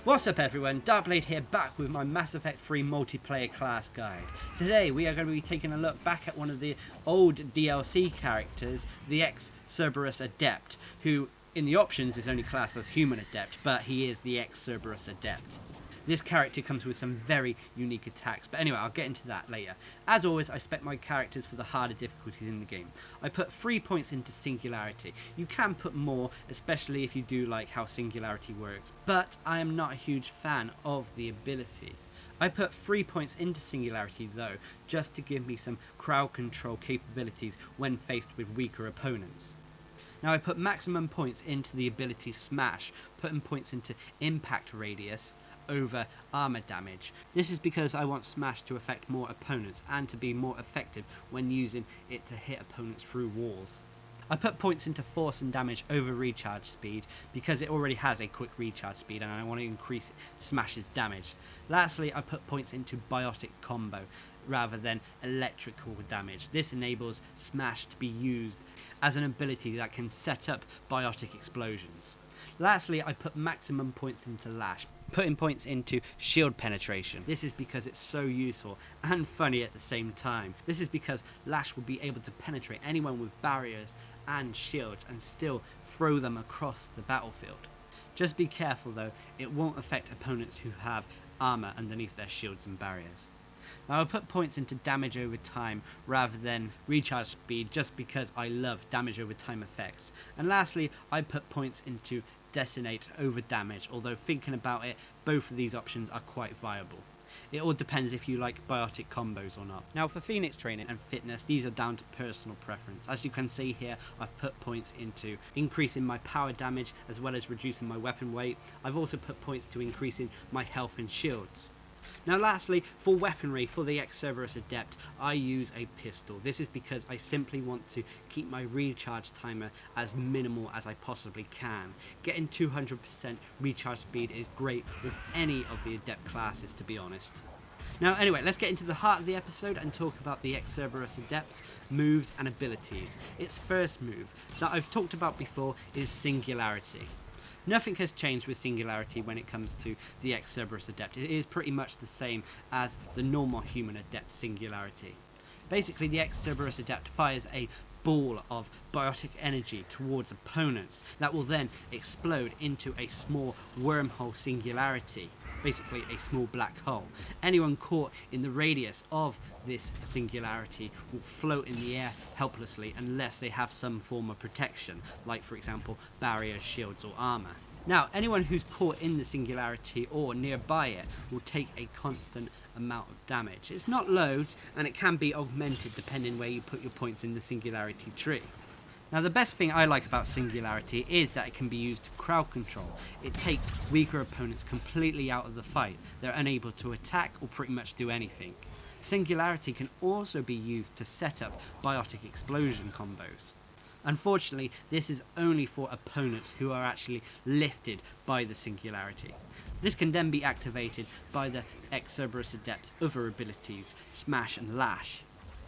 What's up everyone, Darcblade here, back with my Mass Effect 3 multiplayer class guide. Today we are going to be taking a look back at one of the old DLC characters, the Ex-Cerberus Adept, who in the options is only classed as Human Adept, but he is the Ex-Cerberus Adept. This character comes with some very unique attacks, but anyway, I'll get into that later. As always, I spec my characters for the harder difficulties in the game. I put 3 points into Singularity. You can put more, especially if you do like how Singularity works, but I am not a huge fan of the ability. I put 3 points into Singularity though, just to give me some crowd control capabilities when faced with weaker opponents. Now I put maximum points into the ability Smash, putting points into impact radius over armor damage. This is because I want Smash to affect more opponents and to be more effective when using it to hit opponents through walls. I put points into force and damage over recharge speed because it already has a quick recharge speed and I want to increase Smash's damage. Lastly, I put points into biotic combo rather than electrical damage. This enables Smash to be used as an ability that can set up biotic explosions. Lastly, I put maximum points into Lash, putting points into shield penetration. This is because it's so useful and funny at the same time. This is because Lash will be able to penetrate anyone with barriers and shields and still throw them across the battlefield. Just be careful though, it won't affect opponents who have armor underneath their shields and barriers. Now I'll put points into damage over time rather than recharge speed just because I love damage over time effects. And lastly, I put points into detonate over damage, although thinking about it, both of these options are quite viable. It all depends if you like biotic combos or not. Now for Phoenix training and fitness, these are down to personal preference. As you can see here, I've put points into increasing my power damage as well as reducing my weapon weight. I've also put points to increasing my health and shields. Now lastly, for weaponry for the Ex-Cerberus Adept, I use a pistol. This is because I simply want to keep my recharge timer as minimal as I possibly can. Getting 200% recharge speed is great with any of the Adept classes, to be honest. Now anyway, let's get into the heart of the episode and talk about the Ex-Cerberus Adept's moves and abilities. Its first move, that I've talked about before, is Singularity. Nothing has changed with Singularity when it comes to the Ex-Cerberus Adept. It is pretty much the same as the normal Human Adept Singularity. Basically, the Ex-Cerberus Adept fires a ball of biotic energy towards opponents that will then explode into a small wormhole Singularity. Basically a small black hole. Anyone caught in the radius of this Singularity will float in the air helplessly unless they have some form of protection, like for example barriers, shields or armor. Now, anyone who's caught in the Singularity or nearby it will take a constant amount of damage. It's not loads and it can be augmented depending where you put your points in the Singularity tree. Now the best thing I like about Singularity is that it can be used to crowd control. It takes weaker opponents completely out of the fight. They're unable to attack or pretty much do anything. Singularity can also be used to set up biotic explosion combos. Unfortunately, this is only for opponents who are actually lifted by the Singularity. This can then be activated by the Ex-Cerberus Adept's other abilities, Smash and Lash.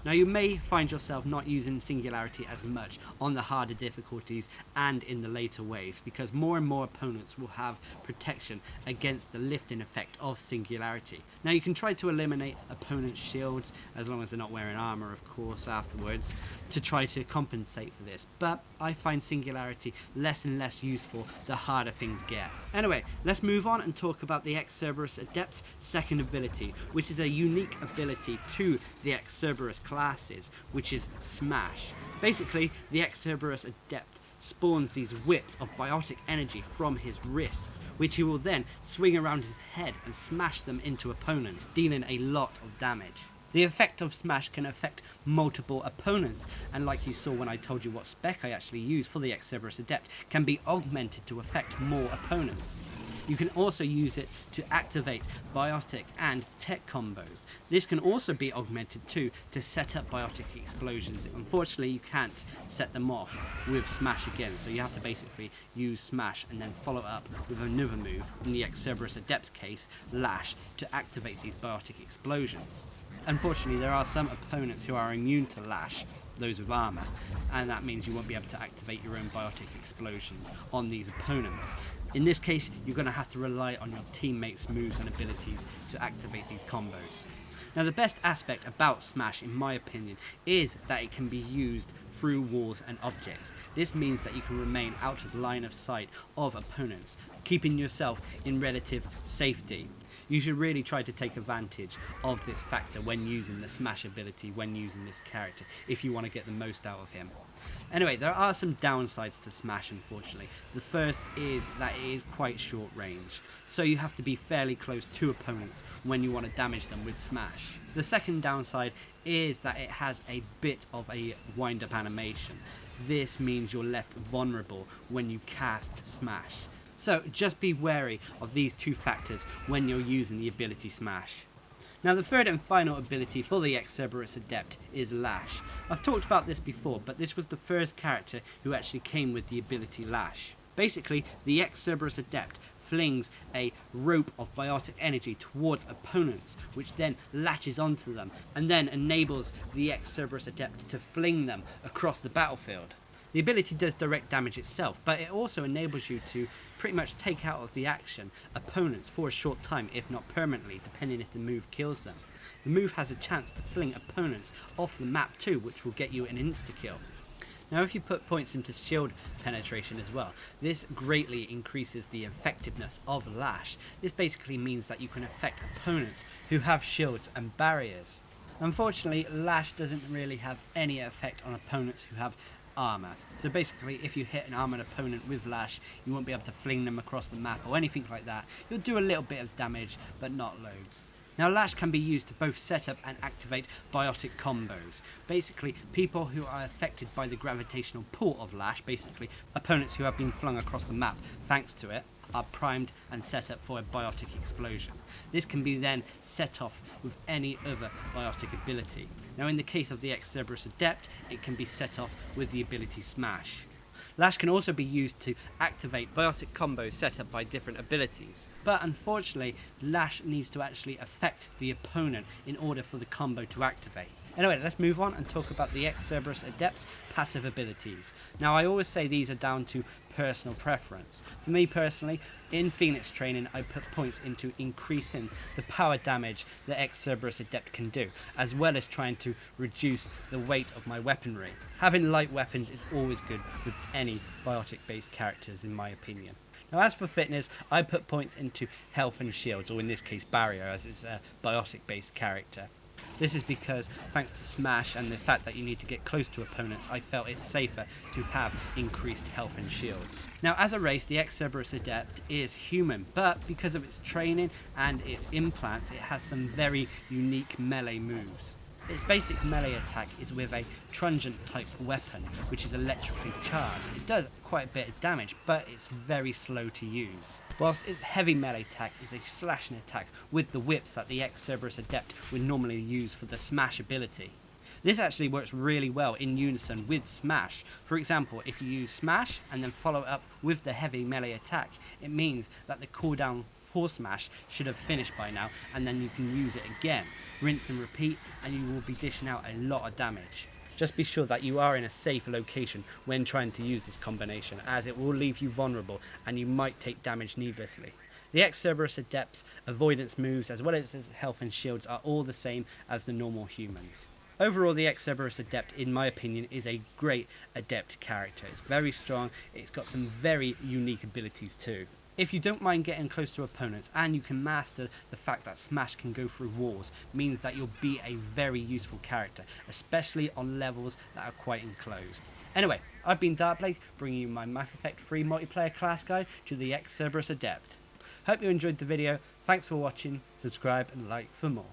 Now you may find yourself not using Singularity as much on the harder difficulties and in the later waves because more and more opponents will have protection against the lifting effect of Singularity. Now you can try to eliminate opponents' shields, as long as they're not wearing armor of course afterwards, to try to compensate for this, but I find Singularity less and less useful the harder things get. Anyway, let's move on and talk about the Ex-Cerberus Adept's second ability, which is a unique ability to the Ex-Cerberus classes, which is Smash. Basically, the Ex-Cerberus Adept spawns these whips of biotic energy from his wrists, which he will then swing around his head and smash them into opponents, dealing a lot of damage. The effect of Smash can affect multiple opponents, and like you saw when I told you what spec I actually use for the Ex-Cerberus Adept, can be augmented to affect more opponents. You can also use it to activate biotic and tech combos. This can also be augmented too to set up biotic explosions. Unfortunately, you can't set them off with Smash again, so you have to basically use Smash and then follow up with another move, in the Ex-Cerberus Adept's case, Lash, to activate these biotic explosions. Unfortunately, there are some opponents who are immune to Lash, those with armor, and that means you won't be able to activate your own biotic explosions on these opponents. In this case, you're going to have to rely on your teammates' moves and abilities to activate these combos. Now, the best aspect about Smash, in my opinion, is that it can be used through walls and objects. This means that you can remain out of line of sight of opponents, keeping yourself in relative safety. You should really try to take advantage of this factor when using the Smash ability, when using this character, if you want to get the most out of him. Anyway, there are some downsides to Smash, unfortunately. The first is that it is quite short range, so you have to be fairly close to opponents when you want to damage them with Smash. The second downside is that it has a bit of a wind-up animation. This means you're left vulnerable when you cast Smash. So just be wary of these two factors when you're using the ability Smash. Now, the third and final ability for the Ex-Cerberus Adept is Lash. I've talked about this before, but this was the first character who actually came with the ability Lash. Basically, the Ex-Cerberus Adept flings a rope of biotic energy towards opponents, which then latches onto them, and then enables the Ex-Cerberus Adept to fling them across the battlefield. The ability does direct damage itself, but it also enables you to pretty much take out of the action opponents for a short time, if not permanently, depending if the move kills them. The move has a chance to fling opponents off the map too, which will get you an insta-kill. Now, if you put points into shield penetration as well, this greatly increases the effectiveness of Lash. This basically means that you can affect opponents who have shields and barriers. Unfortunately, Lash doesn't really have any effect on opponents who have armor. So basically, if you hit an armored opponent with Lash, you won't be able to fling them across the map or anything like that. You'll do a little bit of damage, but not loads. Now, Lash can be used to both set up and activate biotic combos. Basically, people who are affected by the gravitational pull of Lash, basically opponents who have been flung across the map thanks to it, are primed and set up for a biotic explosion. This can be then set off with any other biotic ability. Now, in the case of the Ex-Cerberus Adept, it can be set off with the ability Smash. Lash can also be used to activate biotic combos set up by different abilities. But unfortunately, Lash needs to actually affect the opponent in order for the combo to activate. Anyway, let's move on and talk about the Ex-Cerberus Adept's passive abilities. Now, I always say these are down to personal preference. For me personally, in Phoenix training, I put points into increasing the power damage the Ex-Cerberus Adept can do, as well as trying to reduce the weight of my weaponry. Having light weapons is always good with any biotic-based characters, in my opinion. Now, as for fitness, I put points into health and shields, or in this case barrier, as it's a biotic-based character. This is because, thanks to Smash and the fact that you need to get close to opponents, I felt it's safer to have increased health and shields. Now, as a race, the Ex-Cerberus Adept is human, but because of its training and its implants, it has some very unique melee moves. Its basic melee attack is with a Truncheon type weapon, which is electrically charged. It does quite a bit of damage, but it's very slow to use. Whilst its heavy melee attack is a slashing attack with the whips that the Ex-Cerberus Adept would normally use for the Smash ability. This actually works really well in unison with Smash. For example, if you use Smash and then follow up with the heavy melee attack, it means that the cooldown for Smash should have finished by now, and then you can use it again. Rinse and repeat, and you will be dishing out a lot of damage. Just be sure that you are in a safe location when trying to use this combination, as it will leave you vulnerable and you might take damage needlessly. The Ex-Cerberus Adept's avoidance moves, as well as his health and shields, are all the same as the normal humans. Overall, the Ex-Cerberus Adept, in my opinion, is a great Adept character. It's very strong, it's got some very unique abilities too. If you don't mind getting close to opponents and you can master the fact that Smash can go through walls, means that you'll be a very useful character, especially on levels that are quite enclosed. Anyway, I've been Darcblade, bringing you my Mass Effect 3 multiplayer class guide to the Ex-Cerberus Adept. Hope you enjoyed the video, thanks for watching, subscribe and like for more.